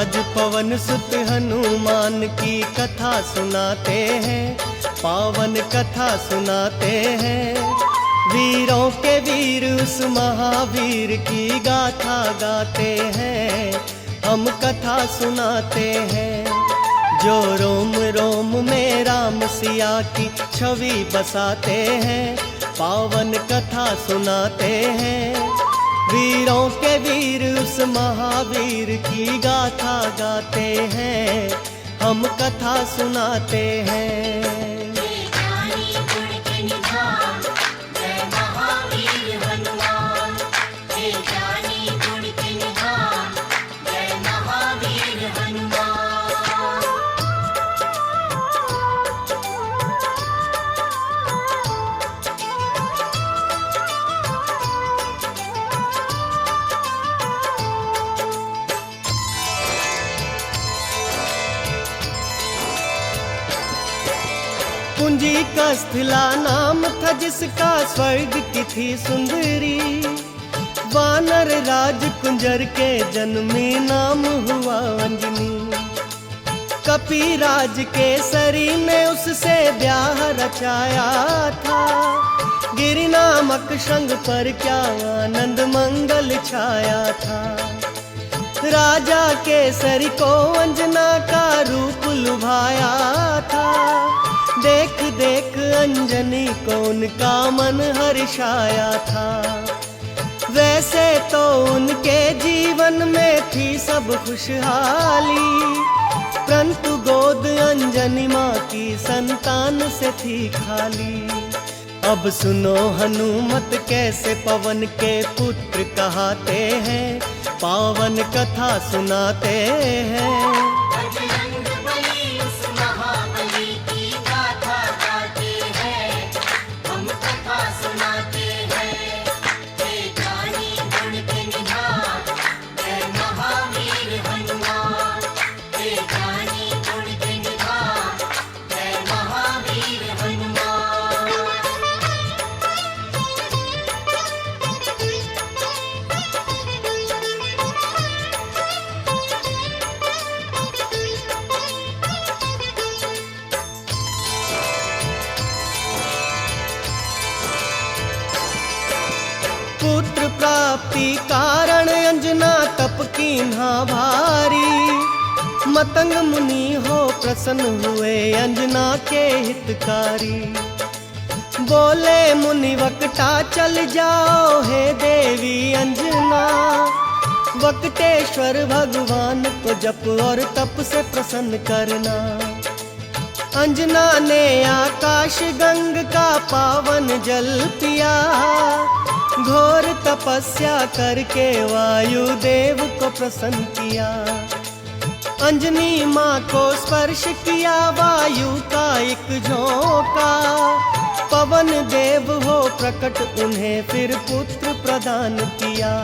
आज पवन सुत हनुमान की कथा सुनाते हैं, पावन कथा सुनाते हैं। वीरों के वीर उस महावीर की गाथा गाते हैं, हम कथा सुनाते हैं। जो रोम रोम में राम सिया की छवि बसाते हैं, पावन कथा सुनाते हैं। वीरों के वीर उस महावीर की गाथा गाते हैं, हम कथा सुनाते हैं। कुंजी का स्थिला नाम था जिसका स्वर्ग की थी सुंदरी। वानर राज कुंजर के जन्मी नाम हुआ अंजनी। कपिराज केसरी ने उससे ब्याह रचाया था। गिरि नामक शृंग पर क्या आनंद मंगल छाया था। राजा केसरी को अंजना का रूप लुभाया था। देख देख अंजनी को उनका मन हर्षाया था। वैसे तो उनके जीवन में थी सब खुशहाली, परंतु गोद अंजनी माँ की संतान से थी खाली। अब सुनो हनुमत कैसे पवन के पुत्र कहाते हैं, पावन कथा सुनाते हैं। पुत्र प्राप्ति कारण अंजना तप कीन्हा भारी। मतंग मुनि हो प्रसन्न हुए अंजना के हितकारी। बोले मुनि वक्ता चल जाओ हे देवी अंजना। वक्तेश्वर भगवान को जप और तप से प्रसन्न करना। अंजना ने आकाश गंग का पावन जल पिया। घोर तपस्या करके वायु देव को प्रसन्न किया। अंजनी माँ को स्पर्श किया वायु का एक झोंका। पवन देव हो प्रकट उन्हें फिर पुत्र प्रदान किया।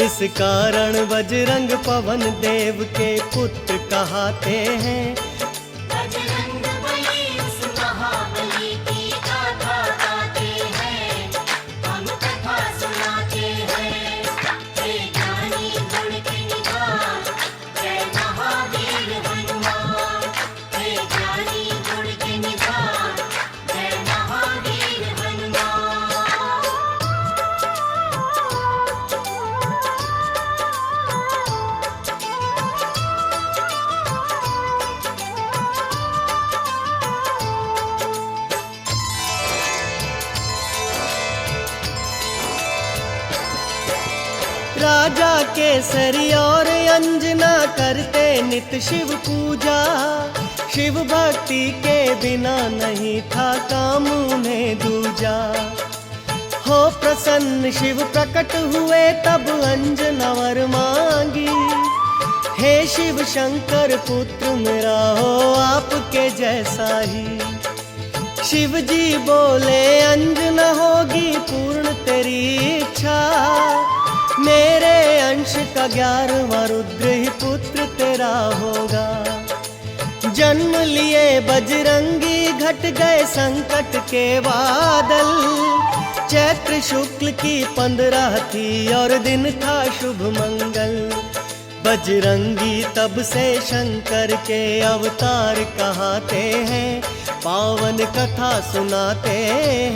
इस कारण बजरंग पवन देव के पुत्र कहाते हैं। राजा केसरी और अंजना करते नित शिव पूजा। शिव भक्ति के बिना नहीं था काम उन्हें दूजा। हो प्रसन्न शिव प्रकट हुए तब अंजना वर मांगी। हे शिव शंकर पुत्र मेरा हो आपके जैसा ही। शिव जी बोले अंजना होगी पूर्ण तेरी इच्छा। मेरे अंश का 11वां रुद्र ही पुत्र तेरा होगा। जन्म लिए बजरंगी घट गए संकट के बादल। चैत्र शुक्ल की 15 थी और दिन था शुभ मंगल। बजरंगी तब से शंकर के अवतार कहाते हैं, पावन कथा सुनाते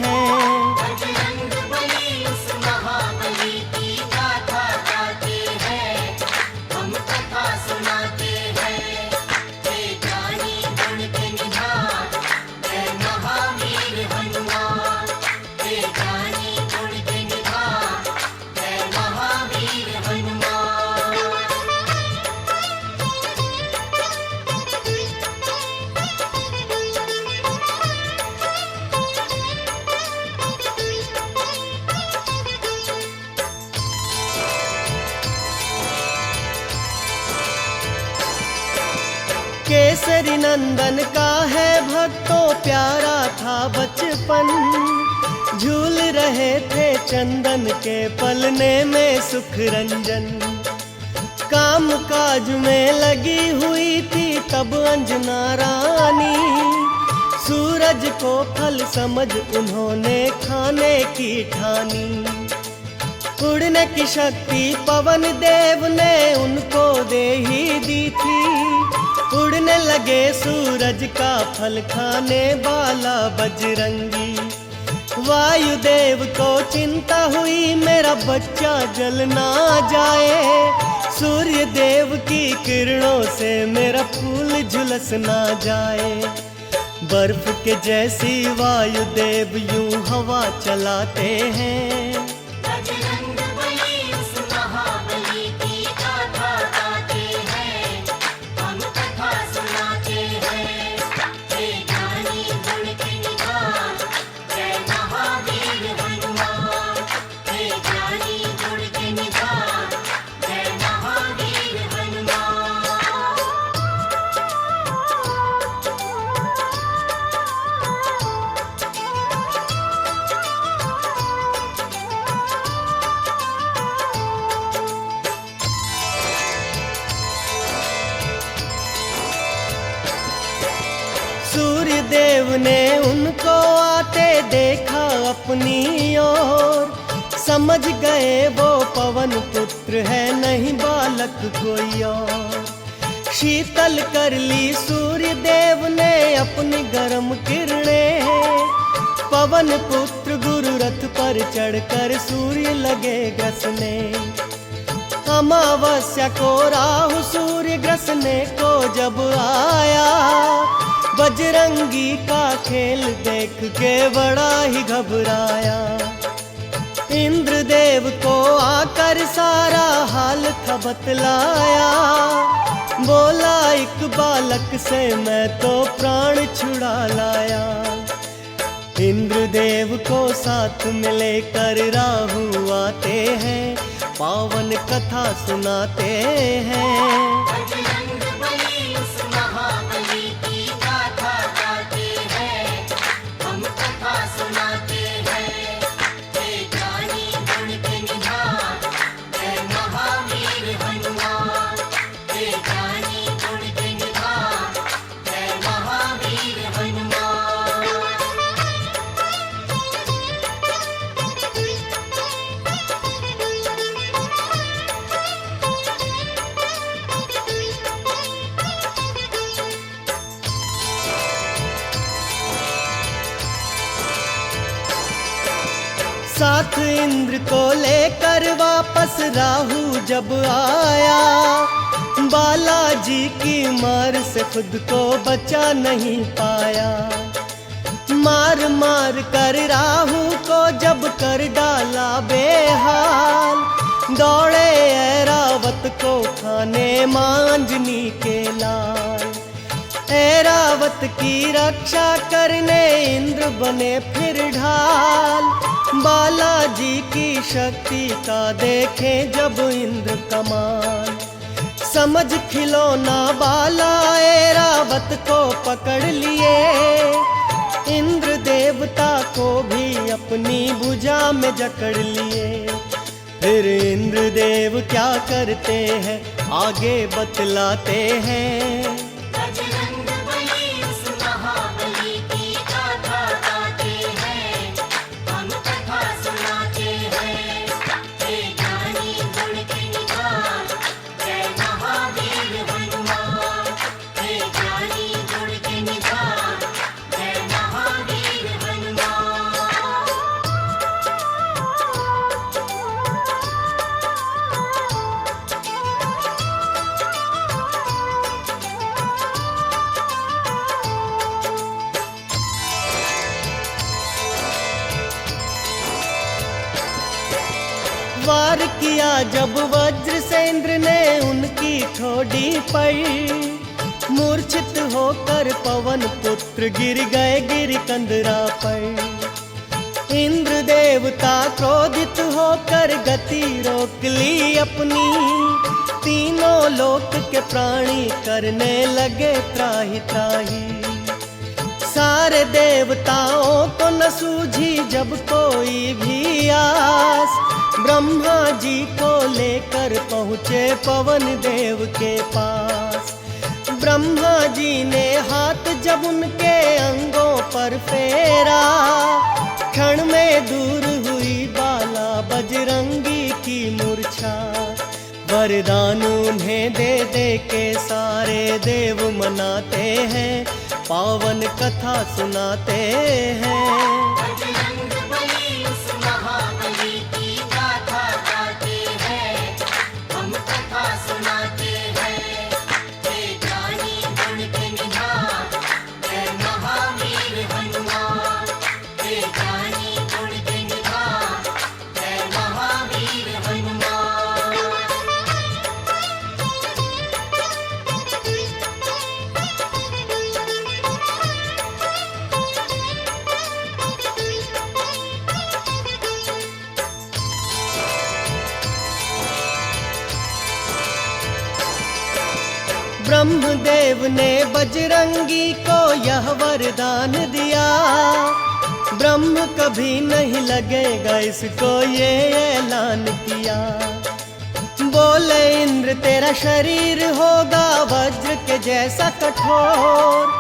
हैं। बजरंग बली उस महाबली की गाथा गाते हैं, हम कथा सुनाते हैं। हे ज्ञानी गुण के निधान, जय महावीर हनुमान। हे ज्ञानी गुण के निधान, जय महावीर हनुमान। केसरी नंदन का है भक्तों प्यारा था बचपन, झूल रहे थे चंदन के पलने में सुख रंजन। काम काज में लगी हुई थी तब अंजना रानी, सूरज को फल समझ उन्होंने खाने की ठानी। उड़ने की शक्ति पवन देव ने उनको दे ही दी थी, उड़ने लगे सूरज का फल खाने वाला बजरंगी। वायुदेव को चिंता हुई मेरा बच्चा जल ना जाए, सूर्य देव की किरणों से मेरा फूल झुलस ना जाए। बर्फ के जैसी वायुदेव यूं हवा चलाते हैं, बजरंग बली उस महाबली की गाथा गाते हैं, हम कथा सुनाते हैं। हे ज्ञानी गुण के निधान, जय महावीर हनुमान। हे ज्ञानी गुण के निधान, जय महावीर हनुमान। सूर्य देव ने उनको आते देखा अपनी ओर, समझ गए वो पवन पुत्र है नहीं बालक कोई और। शीतल कर ली सूर्य देव ने अपनी गर्म किरणें, पवन पुत्र गुरु रथ पर चढ़कर सूर्य लगे ग्रसने। अमावस्या को राहु सूर्य ग्रसने को जब आया, बजरंगी का खेल देख के बड़ा ही घबराया। इंद्रदेव को आकर सारा हाल था बतलाया, बोला एक बालक से मैं तो प्राण छुड़ा लाया। इंद्रदेव को साथ में लेकर राहु आते हैं, पावन कथा सुनाते हैं। बजरंग बली उस महाबली की गाथा गाते हैं, हम कथा सुनाते हैं। हे ज्ञानी गुण के निधान, जय महावीर हनुमान। हे ज्ञानी गुण के निधान, जय महावीर हनुमान। साथ इंद्र को लेकर वापस राहु जब आया, बालाजी की मार से खुद को बचा नहीं पाया। मार मार कर राहु को जब कर डाला बेहाल, दौड़े ऐरावत को खाने मांजनी के लाल। ऐरावत की रक्षा करने इंद्र बने फिर ढाल, बालाजी की शक्ति का देखें जब इंद्र कमाल। समझ खिलौना बाला ऐरावत को पकड़ लिए, इंद्र देवता को भी अपनी भुजा में जकड़ लिए। फिर इंद्र देव क्या करते हैं आगे बतलाते हैं। बजरंग बली उस महाबली की गाथा गाते हैं, हम कथा सुनाते हैं। हे ज्ञानी गुण के निधान, जय महावीर वार किया जब वज्र से इंद्र ने उनकी ठोड़ी पर, मूर्छित होकर पवन पुत्र गिर गए गिरिकंदरा पर। इंद्र देवता क्रोधित होकर गति रोक ली अपनी, तीनों लोक के प्राणी करने लगे त्राहि त्राहि। सारे देवताओं को न सूझी जब कोई भी आस, ब्रह्मा जी को लेकर पहुँचे पवन देव के पास। ब्रह्मा जी ने हाथ जब उनके अंगों पर फेरा, क्षण में दूर हुई बाला बजरंगी की मूर्छा। वरदान उन्हें दे दे के सारे देव मनाते हैं, पावन कथा सुनाते हैं। बजरंग बली उस महाबली की गाथा गाते हैं, हम कथा सुनाते हैं। हे ज्ञानी गुण के निधान, हे महावीर हनुमान। हे ज्ञानी गुण के निधान, हे महावीर हनुमान। ब्रह्मदेव ने बजरंगी को यह वरदान दिया, ब्रह्म कभी नहीं लगेगा इसको ये ऐलान किया। बोले इंद्र तेरा शरीर होगा वज्र के जैसा कठोर,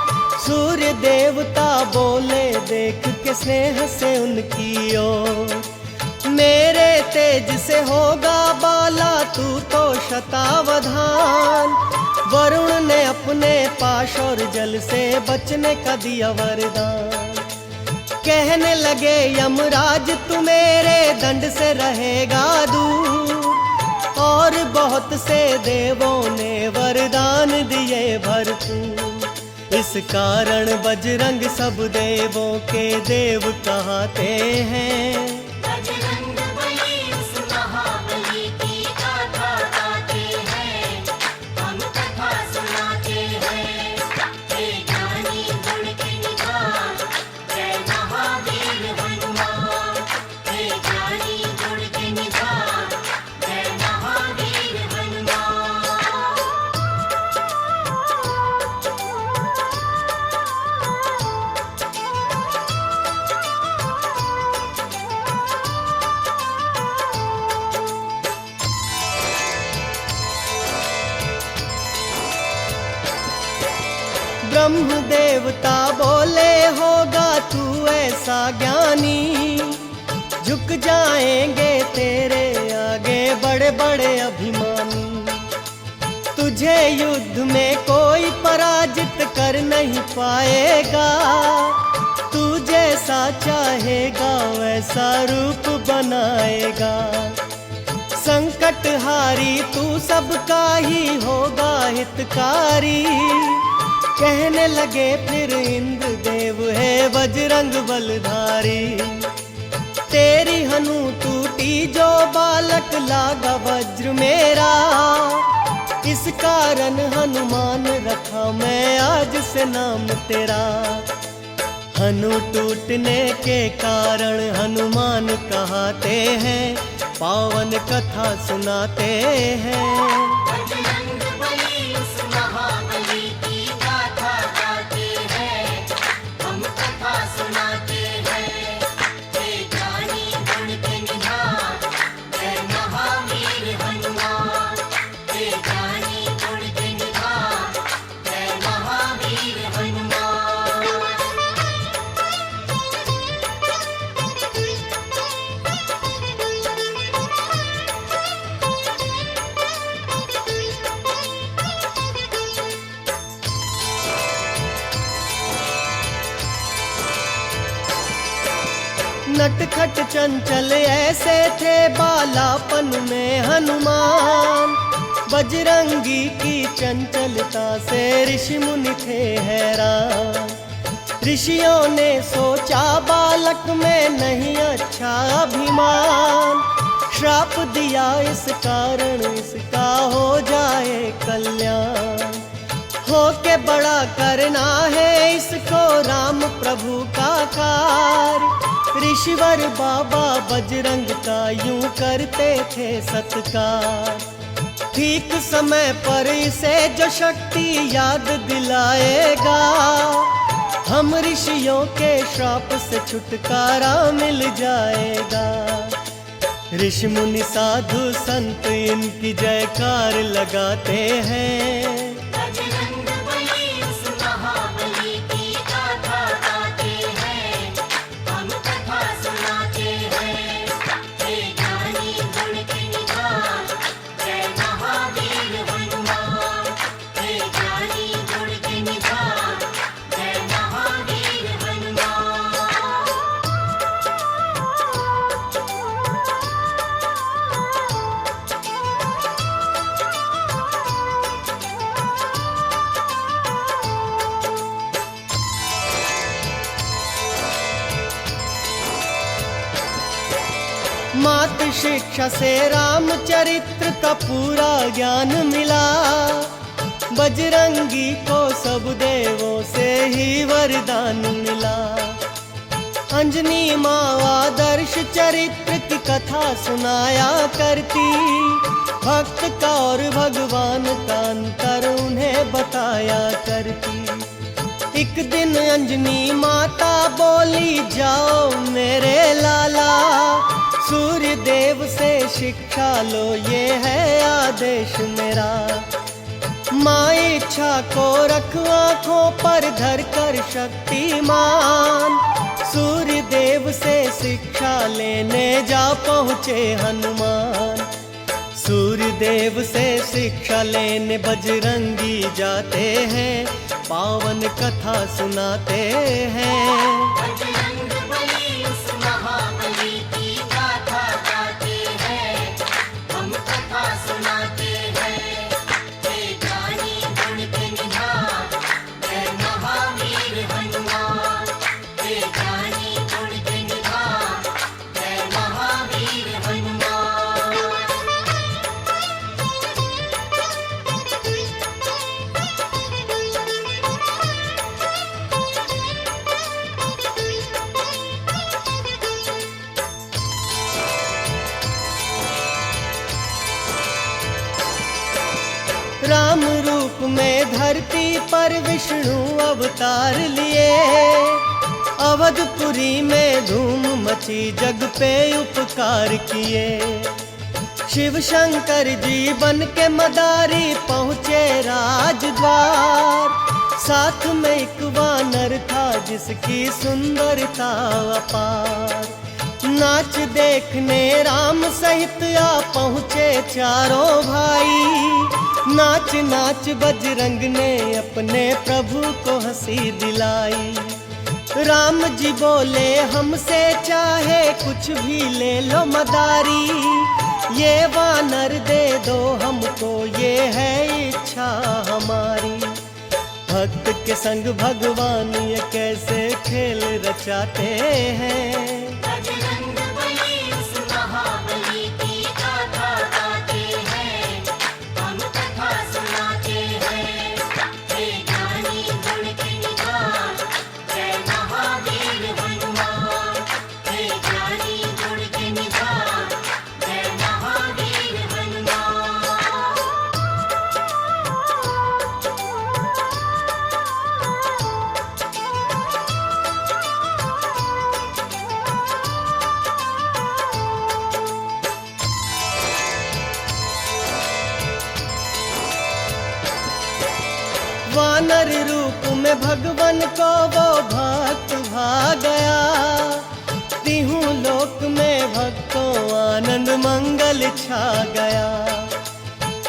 सूर्य देवता बोले देख के स्नेह से उनकी ओर। मेरे तेज से होगा बाला तू तो शतावधान, वरुण ने अपने पाश और जल से बचने का दिया वरदान। कहने लगे यमराज तू मेरे दंड से रहेगा दूर, और बहुत से देवों ने वरदान दिए भरपूर। इस कारण बजरंग सब देवों के देव कहते हैं। बजरंग बली उस महाबली की गाथा गाते हैं, हम कथा सुनाते हैं। हे ज्ञानी गुण के निधान, जय महावीर हनुमान। हे ज्ञानी गुण के निधान, जय महावीर हनुमान। ब्रह्म देवता बोले होगा तू ऐसा ज्ञानी, झुक जाएंगे तेरे आगे बड़े बड़े अभिमानी। तुझे युद्ध में कोई पराजित कर नहीं पाएगा, तू जैसा चाहेगा वैसा रूप बनाएगा। संकट हारी तू सबका ही होगा हितकारी, कहने लगे फिर इंद्र देव है बजरंग बलधारी। तेरी हनु टूटी जो बालक लागा वज्र मेरा, इस कारण हनुमान रखा मैं आज से नाम तेरा। हनु टूटने के कारण हनुमान कहते हैं, पावन कथा सुनाते हैं। बजरंग बली उस महाबली की गाथा गाते हैं, हम कथा सुनाते हैं। हे ज्ञानी गुण के निधान, जय महावीर हनुमान। हे ज्ञानी गुण के निधान, जय महावीर हनुमान। नटखट चंचल ऐसे थे बालापन में हनुमान, बजरंगी की चंचलता से ऋषि मुनि थे हैरान। ऋषियों ने सोचा बालक में नहीं अच्छा अभिमान, श्राप दिया इस कारण इसका हो जाए कल्याण। हो के बड़ा करना है इसको राम प्रभु का कार्य। ऋषिवर बाबा बजरंग का यूं करते थे सत्कार। ठीक समय पर इसे जो शक्ति याद दिलाएगा, हम ऋषियों के श्राप से छुटकारा मिल जाएगा। ऋषि मुनि साधु संत इनकी जयकार लगाते हैं। बजरंग बली उस महाबली की गाथा गाते हैं, हम कथा सुनाते हैं। हे ज्ञानी गुण के निधान, जय महावीर हनुमान। हे ज्ञानी गुण के निधान, जय महावीर हनुमान। मात शिक्षा से रामचरित्र का पूरा ज्ञान मिला। बजरंगी को सब देवों से ही वरदान मिला। अंजनी माँ आदर्श चरित्र की कथा सुनाया करती। भक्त का और भगवान का अंतर उन्हें बताया करती। एक दिन अंजनी माता बोली, जाओ मेरे लाला, सूर्य देव से शिक्षा लो, ये है आदेश मेरा। माँ इच्छा को रख आँखों पर धर कर शक्तिमान। सूर्य देव से शिक्षा लेने जा पहुँचे हनुमान। सूर्य देव से शिक्षा लेने बजरंगी जाते हैं, पावन कथा सुनाते हैं। बजरंग बली उस महाबली की गाथा गाते हैं, हम कथा सुनाते हैं। हे ज्ञानी गुण के निधान, जय महावीर हनुमान। हे ज्ञानी गुण के निधान, जय महावीर हनुमान। राम रूप में धरती पर विष्णु अवतार लिए। अवधपुरी में धूम मची, जग पे उपकार किए। शिव शंकर जी बन के मदारी पहुँचे राजद्वार। साथ में एक वानर था जिसकी सुंदरता अपार। नाच देखने राम सहित आ पहुँचे चारों भाई। नाच नाच बजरंग ने अपने प्रभु को हंसी दिलाई। राम जी बोले, हमसे चाहे कुछ भी ले लो मदारी। ये वानर दे दो हमको, ये है इच्छा हमारी। भक्त के संग भगवान ये कैसे खेल रचाते हैं। बजरंग बली उस महाबली की गाथा गाते हैं, हम कथा सुनाते हैं। हे ज्ञानी गुण के निधान, जय महावीर हनुमान। हे ज्ञानी गुण के निधान, जय महावीर हनुमान। वानर रूप में भगवान को वो भक्त भा गया। तीहू लोक में भक्तों आनंद मंगल छा गया।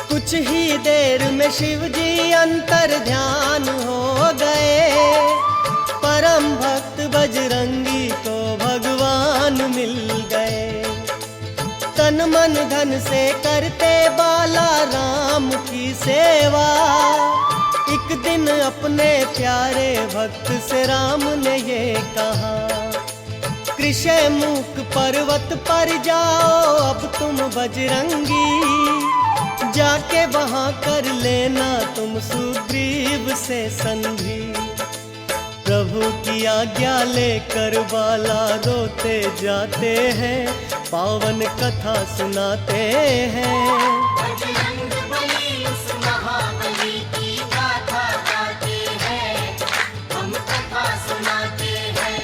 कुछ ही देर में शिव जी अंतर ध्यान हो गए। परम भक्त बजरंगी को भगवान मिल गए। तन मन धन से करते बाला राम की सेवा। एक दिन अपने प्यारे भक्त से राम ने ये कहा, कृष्ण मूक पर्वत पर जाओ अब तुम बजरंगी, जाके वहां कर लेना तुम सुग्रीव से संधि। प्रभु की आज्ञा लेकर बाला रोते जाते हैं, पावन कथा सुनाते हैं। बजरंग बली उस महाबली की गाथा गाते हैं, हम कथा सुनाते हैं।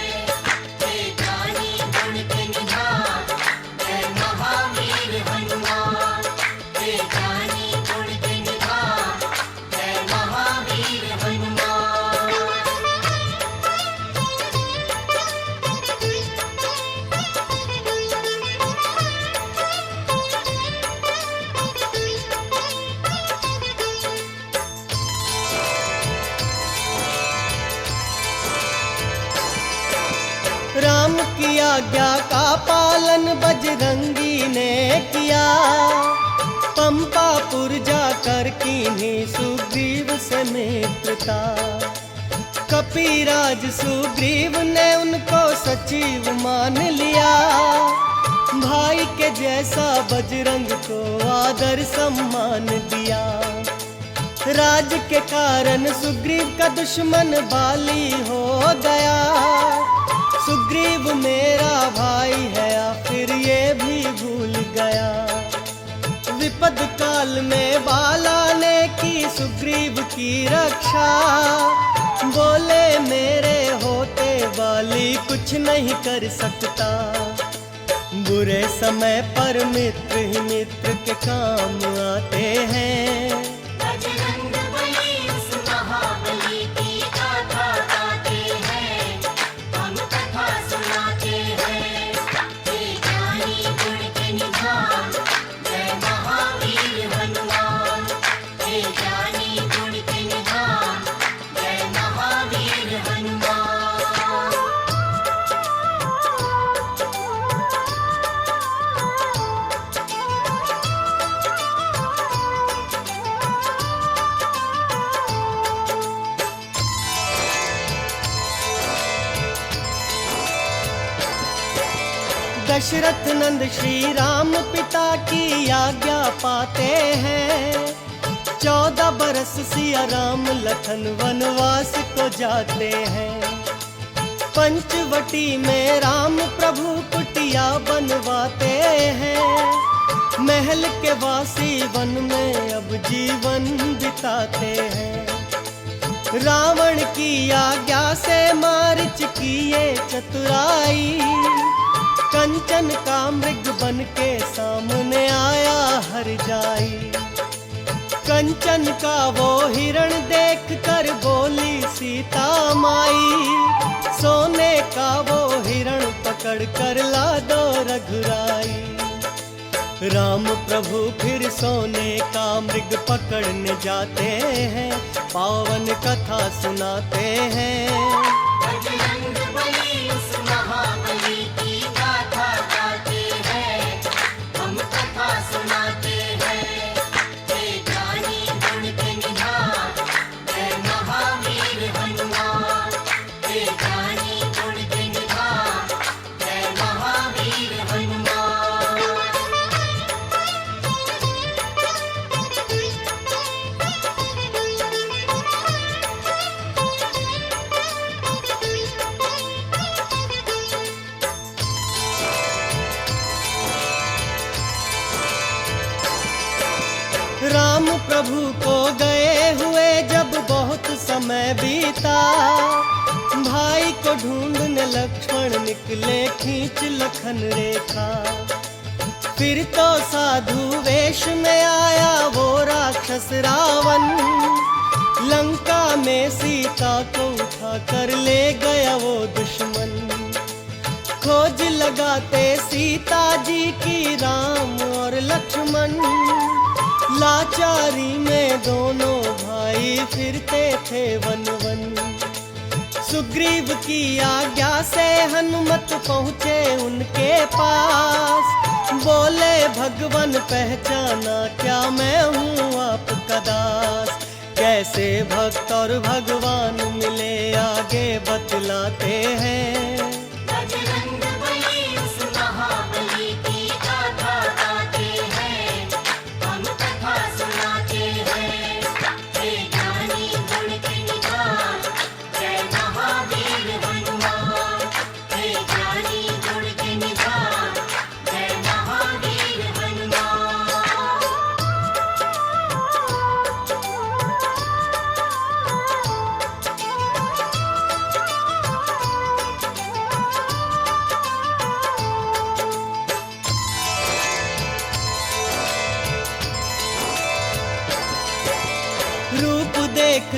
हे ज्ञानी गुण के निधान, जय महावीर हनुमान। हे ज्ञानी गुण के निधान, जय महावीर हनुमान। राम की आज्ञा का पालन बजरंगी ने किया, पंपापुर जाकर कीन्ही सुग्रीव से मित्रता। कपिराज सुग्रीव ने उनको सचिव मान लिया, भाई के जैसा बजरंग को आदर सम्मान दिया। राज के कारण सुग्रीव का दुश्मन बाली हो गया, सुग्रीव मेरा भाई है आखिर ये भी भूल गया। विपद काल में बाला ने की सुग्रीव की रक्षा, बोले मेरे होते बाली कुछ नहीं कर सकता। बुरे समय पर मित्र ही मित्र के काम आते हैं। बजरंग बली उस महाबली की गाथा गाते हैं, हम कथा सुनाते हैं। हे ज्ञानी गुण के निधान, जय महावीर हनुमान। हे ज्ञानी गुण के निधान, जय महावीर हनुमान। दशरथ नंद श्री राम पिता की आज्ञा पाते हैं, 14 बरस सिया राम लखन वनवास को जाते हैं। पंचवटी में राम प्रभु कुटिया बनवाते हैं, महल के वासी वन में अब जीवन बिताते हैं। रावण की आज्ञा से मारिच किए चतुराई, कंचन का मृग बन के सामने आया हर जाई। कंचन का वो हिरण देख कर बोली सीता माई, सोने का वो हिरण पकड़ कर ला दो रघुराई। राम प्रभु फिर सोने का मृग पकड़ने जाते हैं, पावन कथा सुनाते हैं। बजरंग बली उस महाबली की गाथा गाते हैं, हम कथा सुनाते हैं। हे ज्ञानी गुण के निधान, जय महावीर हनुमान। हे ज्ञानी गुण के निधान, जय महावीर हनुमान। राम प्रभु को गए हुए जब बहुत समय बीता, भाई को ढूंढने लक्ष्मण निकले खींच लखन रेखा। फिर तो साधु वेश में आया वो राक्षस रावण, लंका में सीता को उठा कर ले गया वो दुश्मन। खोज लगाते सीता जी की राम और लक्ष्मण, लाचारी में दोनों भाई फिरते थे वन वन। सुग्रीव की आज्ञा से हनुमत पहुँचे उनके पास, बोले भगवान पहचाना क्या मैं हूँ आपका दास। कैसे भक्त और भगवान मिले आगे बतलाते हैं। बजरंग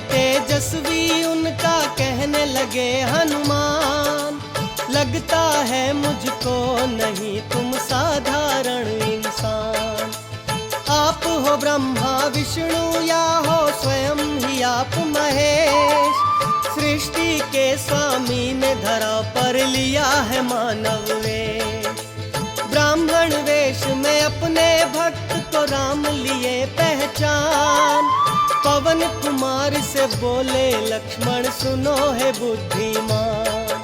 तेजस्वी उनका कहने लगे हनुमान, लगता है मुझको नहीं तुम साधारण इंसान। आप हो ब्रह्मा विष्णु या हो स्वयं ही आप महेश, सृष्टि के स्वामी ने धरा पर लिया है मानव वेश। ब्राह्मण वेश में अपने भक्त को राम लिए पहचान, पवन कुमार से बोले लक्ष्मण सुनो है बुद्धिमान।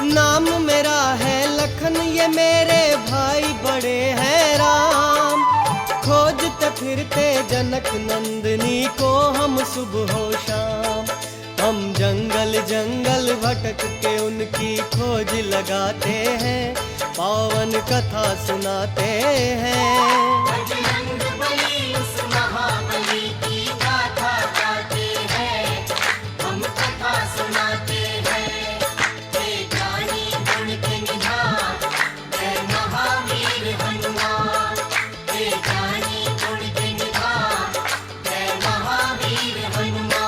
नाम मेरा है लखन ये मेरे भाई बड़े हैं राम, खोजते फिरते जनक नंदनी को हम सुबह हो शाम। हम जंगल जंगल भटक के उनकी खोज लगाते हैं, पावन कथा सुनाते हैं। बजरंग बली उस महाबली की गाथा गाते हैं, हम कथा सुनाते हैं। हे ज्ञानी गुण के निधान, जय महावीर हनुमान। हे ज्ञानी गुण के निधान, जय महावीर हनुमान।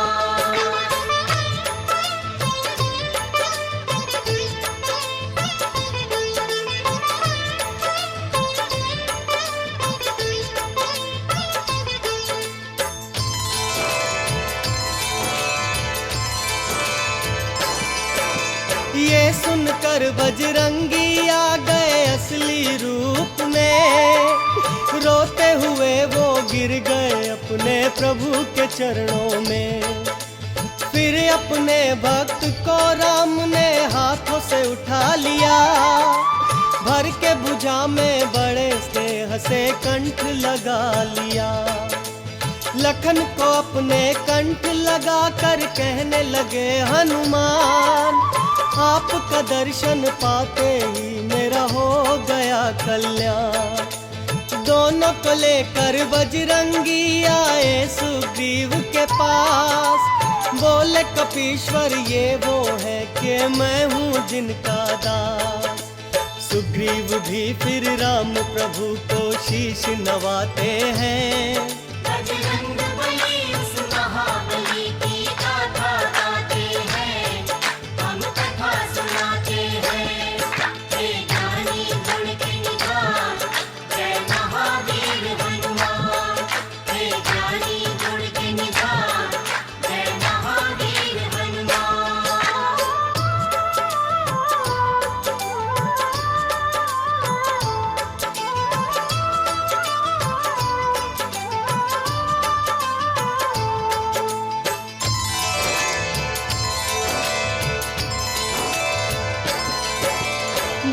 ये सुनकर बजरंगी आ गए असली रूप में, रोते हुए वो गिर गए अपने प्रभु के चरणों में। फिर अपने भक्त को राम ने हाथों से उठा लिया, भर के भुजा में बड़े स्नेह से कंठ लगा लिया। लखन को अपने कंठ लगा कर कहने लगे हनुमान, आपका दर्शन पाते ही मेरा हो गया कल्याण। दोनों को लेकर बजरंगी आए सुग्रीव के पास, बोले कपीश्वर ये वो है कि मैं हूँ जिनका दास। सुग्रीव भी फिर राम प्रभु को शीश नवाते हैं। बजरंग बली उस महाबली की गाथा गाते हैं, हम कथा सुनाते हैं। हे ज्ञानी गुण के निधान, जय महावीर हनुमान। हे ज्ञानी गुण के निधान, जय महावीर हनुमान।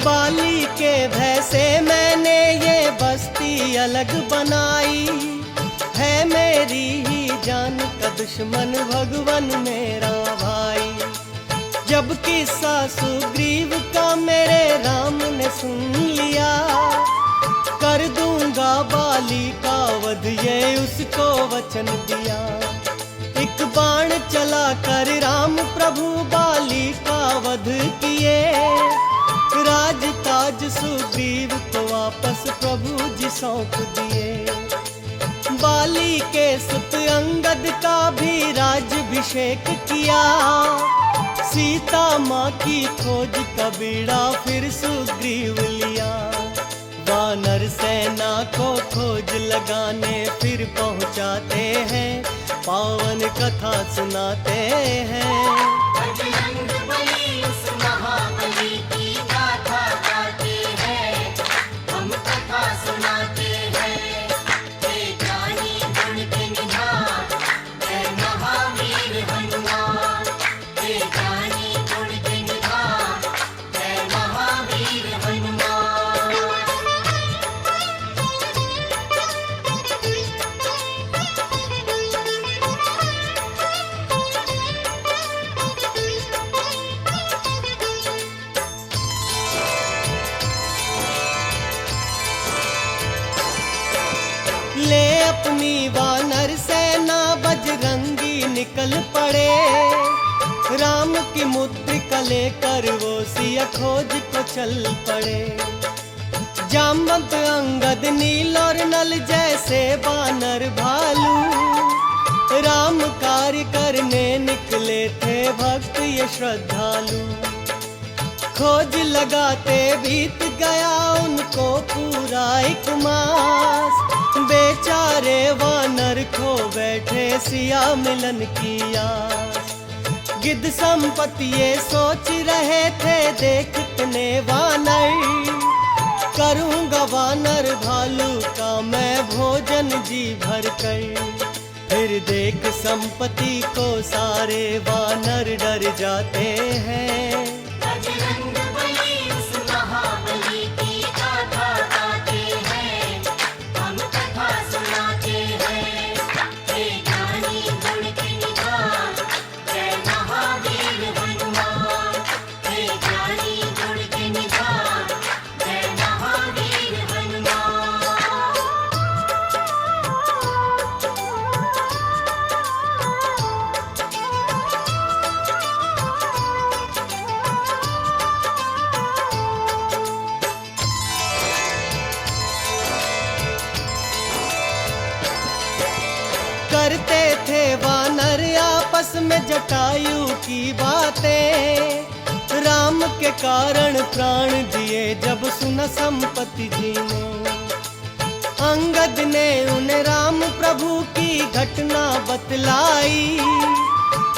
बाली के भय से मैंने ये बस्ती अलग बनाई, है मेरी ही जान का दुश्मन भगवन मेरा भाई। जब किस्सा सुग्रीव का मेरे राम ने सुन लिया, कर दूंगा बाली का वध ये उसको वचन दिया। एक बाण चला कर राम प्रभु बाली का वध किए, राज ताज सुग्रीव को वापस प्रभु जी सौंप दिए। बाली के सुत अंगद का भी राज्याभिषेक किया, सीता माँ की खोज का बीड़ा फिर सुग्रीव लिया। वानर सेना को खोज लगाने फिर पहुँचाते हैं, पावन कथा सुनाते हैं। बजरंग बली उस महाबली की गाथा गाते हैं, हम कथा सुनाते हैं। हे ज्ञानी गुण के निधान, जय महावीर हनुमान। हे ज्ञानी गुण के निधान, जय महावीर हनुमान। ले अपनी वानर सेना बजरंगी निकल पड़े, राम की मुद्रिका लेकर वो सिया खोज को चल पड़े। जामवंत अंगद नील और नल जैसे बानर भालू, राम कार्य करने निकले थे भक्त ये श्रद्धालु। खोज लगाते बीत गया उनको पूरा 1 मास। बेचारे वानर खो बैठे सिया मिलन की आस। गिद्ध संपत्ति ये सोच रहे थे देखने वानर। करूँगा वानर भालू का मैं भोजन जी भर कर। फिर देख संपत्ति को सारे वानर डर जाते हैं। बजरंग बली उस महाबली की गाथा गाते हैं, हम कथा सुनाते हैं। हे ज्ञानी गुण के निधान, जय महावीर हनुमान। हे ज्ञानी गुण के निधान, जय महावीर हनुमान। करते थे वानर आपस में जटायु की बातें। राम के कारण प्राण दिए जब सुना संपत्ति जी ने। अंगद ने उन्हें राम प्रभु की घटना बतलाई।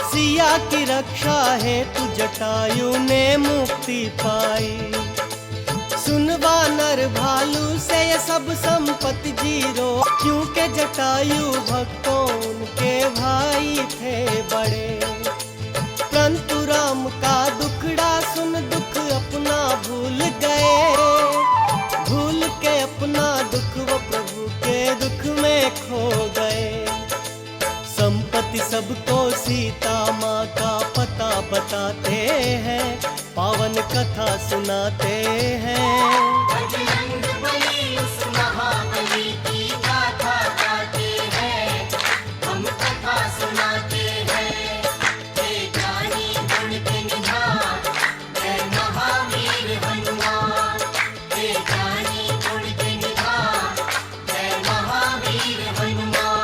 सिया की रक्षा हेतु जटायु ने मुक्ति पाई। सुन वानर भालू से ये सब संपत्ति जीरो, क्योंकि जटायु भक्तों उनके भाई थे बड़े। परंतु राम का दुखड़ा सुन दुख अपना भूल गए। भूल के अपना दुख वो प्रभु के दुख में खो गए। संपत्ति सबको सीता माँ का पता बताते हैं, पावन कथा सुनाते हैं। बजरंग बली उस महाबली की गाथा गाते हैं, हम कथा सुनाते हैं। हे ज्ञानी गुण के निधान, जय महावीर हनुमान। हे ज्ञानी गुण के निधान, जय महावीर हनुमान।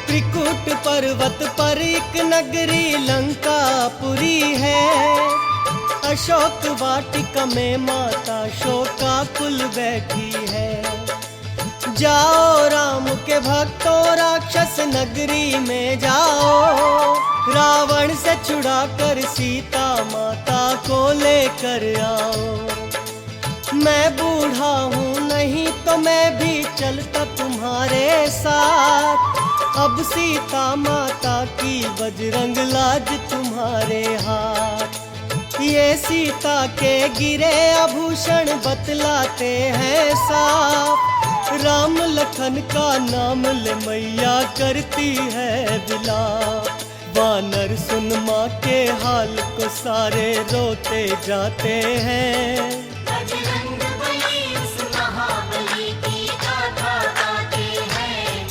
त्रिकुट पर्वत पर एक नगरी लंकापुरी है। अशोक वाटिका में माता शोकाकुल बैठी है। जाओ राम के भक्तों राक्षस नगरी में जाओ। रावण से छुड़ाकर सीता माता को लेकर आओ। मैं बूढ़ा हूँ नहीं तो मैं भी चलता तुम्हारे साथ। अब सीता माता की बजरंग लाज तुम्हारे हाथ। ये सीता के गिरे आभूषण बतलाते हैं साफ। राम लखन का नाम ले मैया करती है विलाप। वानर सुन माँ के हाल को सारे रोते जाते हैं। बजरंग बली उस महाबली की गाथा गाते हैं,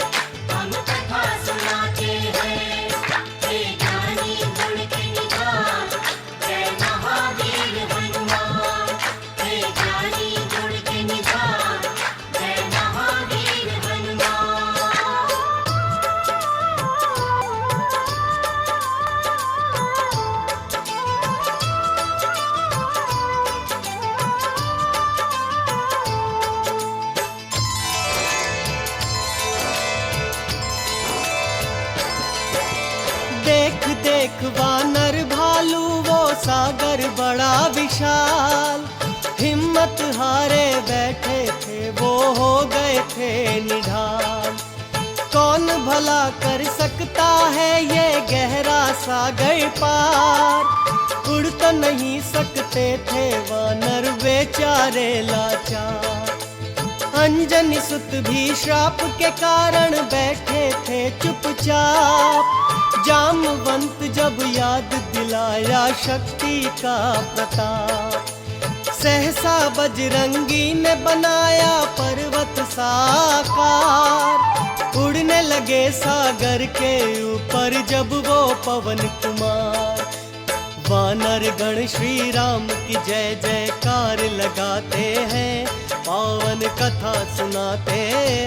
हम कथा सुनाते हैं। हे ज्ञानी गुण के निधान, जय महावीर हनुमान। हे ज्ञानी गुण के निधान, जय महावीर हनुमान। देख देख वानर भालू वो सागर बड़ा विशाल। हिम्मत हारे बैठे थे वो हो गए थे निढाल। कौन भला कर सकता है ये गहरा सागर पार। उड़ तो नहीं सकते थे वानर बेचारे लाचार। अंजनी सुत भी श्राप के कारण बैठे थे चुपचाप। जामवंत जब याद दिलाया शक्ति का प्रताप। सहसा बजरंगी ने बनाया पर्वत साकार। उड़ने लगे सागर के ऊपर जब वो पवन कुमार। वानर गण श्री राम की जय जयकार लगाते हैं, पावन कथा सुनाते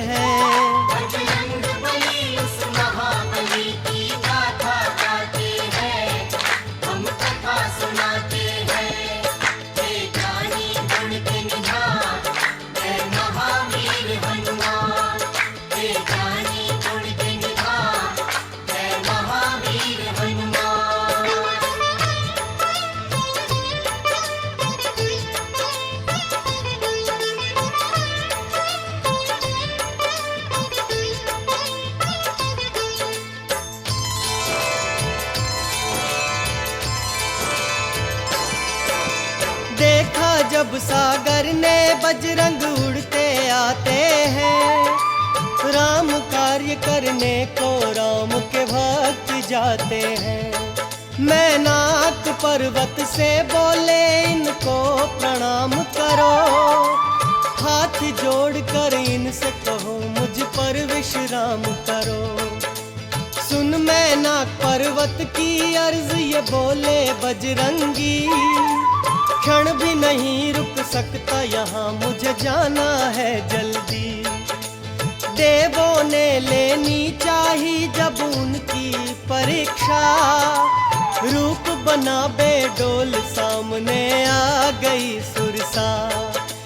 हैं। बजरंग बली उस महाबली की गाथा गाते हैं, हम कथा सुनाते हैं। हे ज्ञानी गुण के निधान, जय महावीर हनुमान। हे ज्ञानी गुण के निधान, जय महावीर हनुमान। देखा जब सागर ने बजरंग उड़ते आते हैं, राम कार्य करने को राम के भक्त जाते हैं। मैनाक पर्वत से बोले इनको प्रणाम करो, हाथ जोड़कर इनसे कहो मुझ पर विश्राम करो। सुन मैनाक पर्वत की अर्ज ये बोले बजरंगी, क्षण भी नहीं रुक सकता यहाँ, मुझे जाना है जल्दी। देवों ने लेनी चाही जब उनकी परीक्षा, रूप बना बेडोल सामने आ गई सुरसा।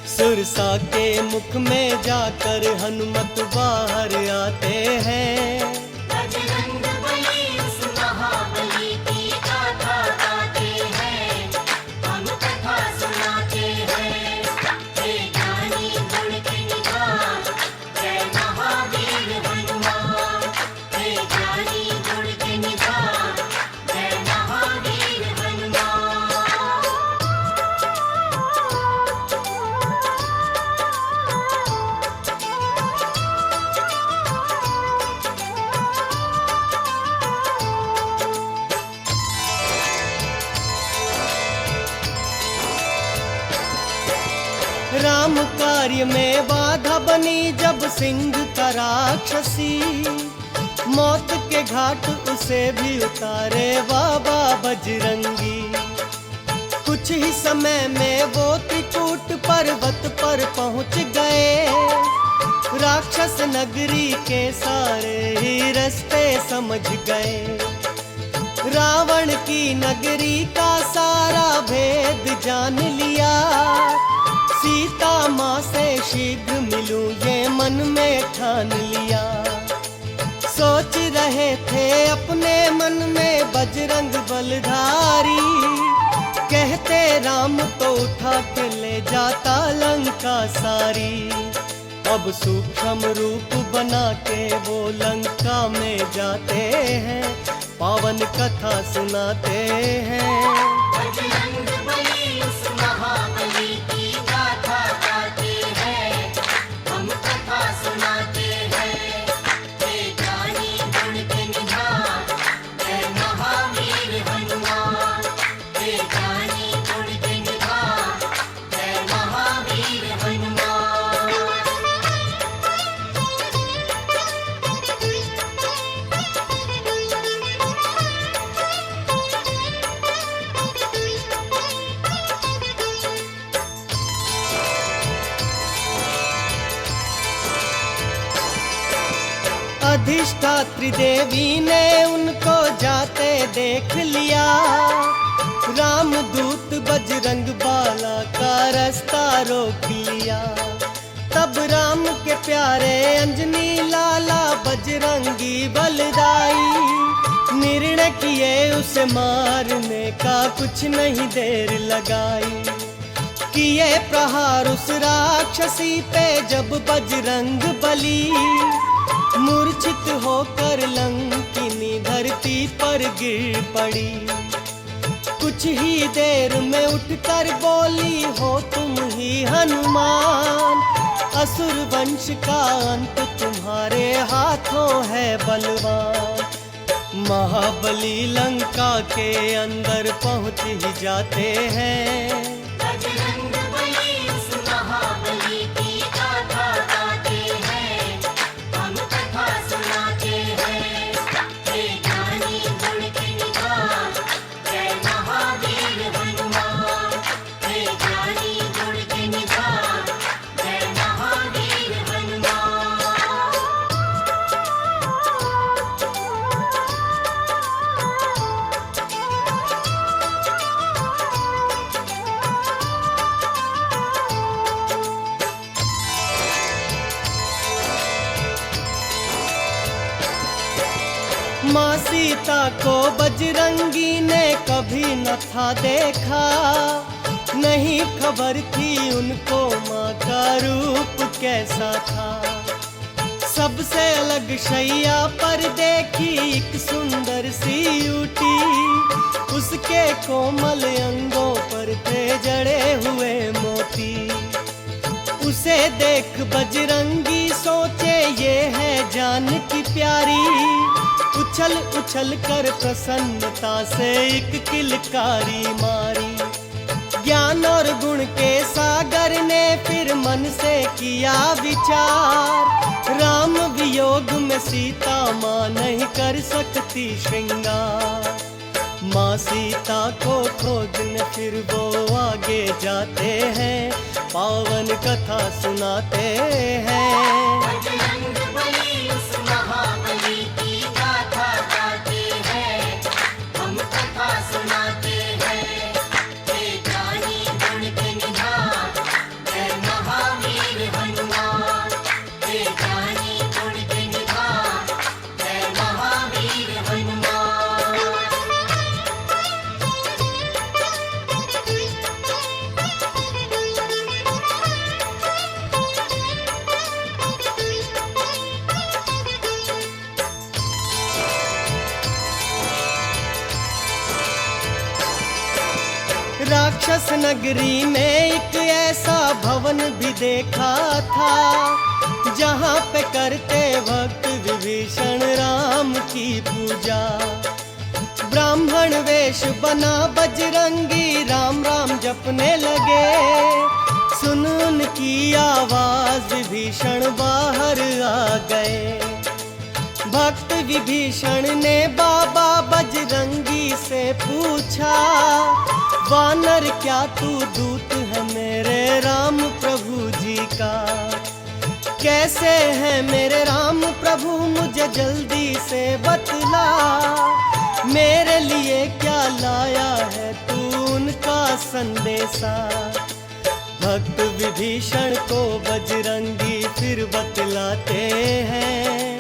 सुरसा के मुख में जाकर हनुमत बाहर आते हैं। बजरंग बली उस महाबली की गाथा गाते हैं, हम कथा सुनाते हैं। हे ज्ञानी गुण के निधान, जय महावीर हनुमान। हे ज्ञानी गुण के निधान, जय महावीर हनुमान। राम कार्य में बाधा बनी जब सिंह का राक्षसी, मौत के घाट उसे भी उतारे बाबा बजरंगी। कुछ ही समय में वो त्रिकूट पर्वत पर पहुंच गए, राक्षस नगरी के सारे ही रास्ते समझ गए। रावण की नगरी का सारा भेद जान लिया, सीता माँ से शीघ्र मिलूं ये मन में ठान लिया। सोच रहे थे अपने मन में बजरंग बलधारी, कहते राम तो उठा के ले जाता लंका सारी। अब सूक्ष्म रूप बना के वो लंका में जाते हैं, पावन कथा सुनाते हैं। बजरंग बली उस महाबली की गाथा गाते हैं, हम कथा सुनाते हैं। हे ज्ञानी गुण के निधान, जय महावीर हनुमान। हे ज्ञानी गुण के निधान, जय महावीर हनुमान। अधिष्ठात्री देवी ने उनको जाते देख लिया, रामदूत बजरंग बाला का रास्ता रोक लिया। तब राम के प्यारे अंजनी लाला बजरंगी बलदाई, निर्णय किए उसे मारने का कुछ नहीं देर लगाई। किए प्रहार उस राक्षसी पे जब बजरंग बली, मूर्छित होकर लंकिनी धरती पर गिर पड़ी। कुछ ही देर में उठकर बोली हो तुम ही हनुमान, असुर वंश का अंत तुम्हारे हाथों है बलवान। महाबली लंका के अंदर पहुंच ही जाते हैं। बजरंग बली उस महाबली की गाथा गाते सीता को बजरंगी ने कभी न था देखा, नहीं खबर थी उनको माँ का रूप कैसा था। सबसे अलग शैया पर देखी एक सुंदर सी ऊटी, उसके कोमल अंगों पर थे जड़े हुए मोती। उसे देख बजरंगी सोचे ये है जान की प्यारी, उछल उछल कर प्रसन्नता से एक किलकारी मारी। ज्ञान और गुण के सागर ने फिर मन से किया विचार, राम वियोग में सीता माँ नहीं कर सकती श्रृंगार। माँ सीता को खोजने फिर वो आगे जाते हैं, पावन कथा सुनाते हैं। बजरंग बली उस महाबली की गाथा गाते हैं, हम कथा सुनाते हैं। हे ज्ञानी गुण के निधान, जय महावीर हनुमान। हे ज्ञानी गुण के निधान, जय महावीर हनुमान। राक्षस नगरी में एक ऐसा भवन भी देखा था, जहाँ पे करते वक्त विभीषण राम की पूजा। ब्राह्मण वेश बना बजरंगी राम राम जपने लगे, सुन उनकी आवाज विभीषण बाहर आ गए। भक्त विभीषण ने बाबा बजरंगी से पूछा, वानर क्या तू दूत है मेरे राम प्रभु जी का? कैसे है मेरे राम प्रभु मुझे जल्दी से बतला, मेरे लिए क्या लाया है तू उनका संदेशा? भक्त विभीषण को बजरंगी फिर बतलाते हैं,